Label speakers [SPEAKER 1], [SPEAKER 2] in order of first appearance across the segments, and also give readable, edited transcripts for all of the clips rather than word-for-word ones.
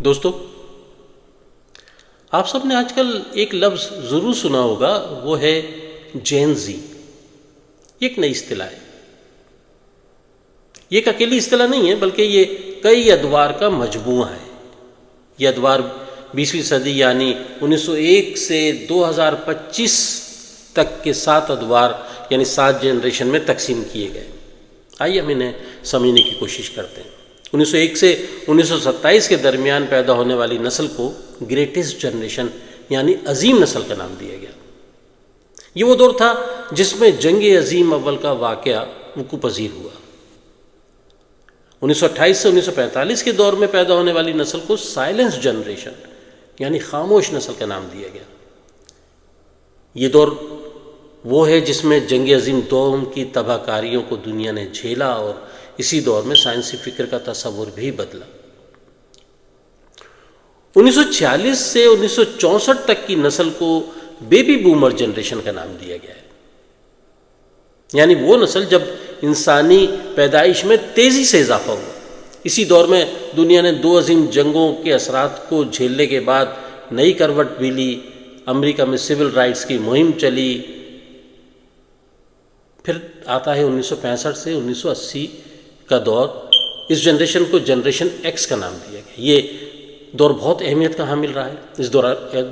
[SPEAKER 1] دوستو، آپ سب نے آج کل ایک لفظ ضرور سنا ہوگا، وہ ہے جین زی۔ یہ ایک نئی اصطلاح ہے۔ یہ ایک اکیلی اصطلاح نہیں ہے، بلکہ یہ کئی ادوار کا مجموعہ ہے۔ یہ ادوار 20ویں صدی یعنی 1901 سے 2025 تک کے 7 ادوار یعنی 7 جنریشن میں تقسیم کیے گئے۔ آئیے ہم انہیں سمجھنے کی کوشش کرتے ہیں۔ 1901 سے 1927 کے درمیان پیدا ہونے والی نسل کو گریٹسٹ جنریشن یعنی عظیم نسل کا نام دیا گیا۔ یہ وہ دور تھا جس میں جنگ عظیم اول کا واقعہ وقوع پذیر ہوا۔ 1928 سے 1945 کے دور میں پیدا ہونے والی نسل کو سائلنس جنریشن یعنی خاموش نسل کا نام دیا گیا۔ یہ دور وہ ہے جس میں جنگ عظیم دوم کی تباہ کاریوں کو دنیا نے جھیلا، اور اسی دور میں سائنسی فکر کا تصور بھی بدلا۔ 1946 سے 1964 تک کی نسل کو بیبی بومر جنریشن کا نام دیا گیا ہے، یعنی وہ نسل جب انسانی پیدائش میں تیزی سے اضافہ ہوا۔ اسی دور میں دنیا نے 2 عظیم جنگوں کے اثرات کو جھیلنے کے بعد نئی کروٹ بھی لی۔ امریکہ میں سول رائٹس کی مہم چلی۔ پھر آتا ہے 1965 سے 1980 کا دور۔ اس جنریشن کو جنریشن ایکس کا نام دیا گیا۔ یہ دور بہت اہمیت کا حامل رہا ہے۔ اس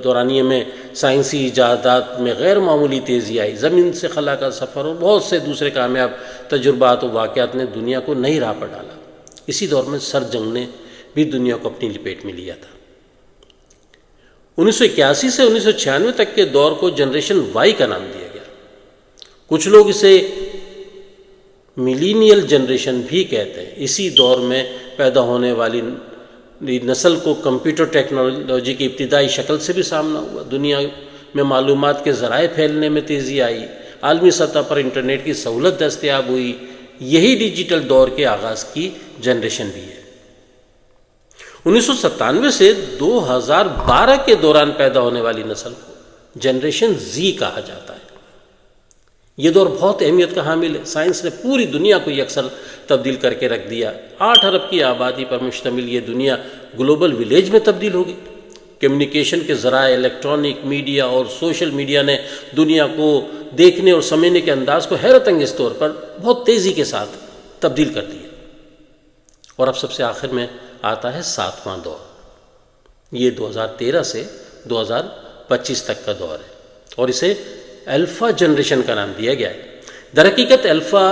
[SPEAKER 1] دورانیے میں سائنسی ایجادات میں غیر معمولی تیزی آئی۔ زمین سے خلا کا سفر اور بہت سے دوسرے کامیاب تجربات و واقعات نے دنیا کو نئی راہ پر ڈالا۔ اسی دور میں سر جنگ نے بھی دنیا کو اپنی لپیٹ میں لیا تھا۔ 1981 سے 1996 تک کے دور کو جنریشن وائی کا نام دیا گیا۔ کچھ لوگ اسے ملینیل جنریشن بھی کہتے ہیں۔ اسی دور میں پیدا ہونے والی نسل کو کمپیوٹر ٹیکنالوجی کی ابتدائی شکل سے بھی سامنا ہوا۔ دنیا میں معلومات کے ذرائع پھیلنے میں تیزی آئی۔ عالمی سطح پر انٹرنیٹ کی سہولت دستیاب ہوئی۔ یہی ڈیجیٹل دور کے آغاز کی جنریشن بھی ہے۔ 1997 سے 2012 کے دوران پیدا ہونے والی نسل کو جنریشن زی کہا جاتا ہے۔ یہ دور بہت اہمیت کا حامل ہے۔ سائنس نے پوری دنیا کو یکسر تبدیل کر کے رکھ دیا۔ 8 ارب کی آبادی پر مشتمل یہ دنیا گلوبل ولیج میں تبدیل ہو گئی۔ کمیونیکیشن کے ذرائع، الیکٹرانک میڈیا اور سوشل میڈیا نے دنیا کو دیکھنے اور سمجھنے کے انداز کو حیرت انگیز طور پر بہت تیزی کے ساتھ تبدیل کر دیا۔ اور اب سب سے آخر میں آتا ہے 7واں دور۔ یہ 2013 سے 2025 تک کا دور ہے، اور اسے الفا جنریشن کا نام دیا گیا ہے۔ در حقیقت الفا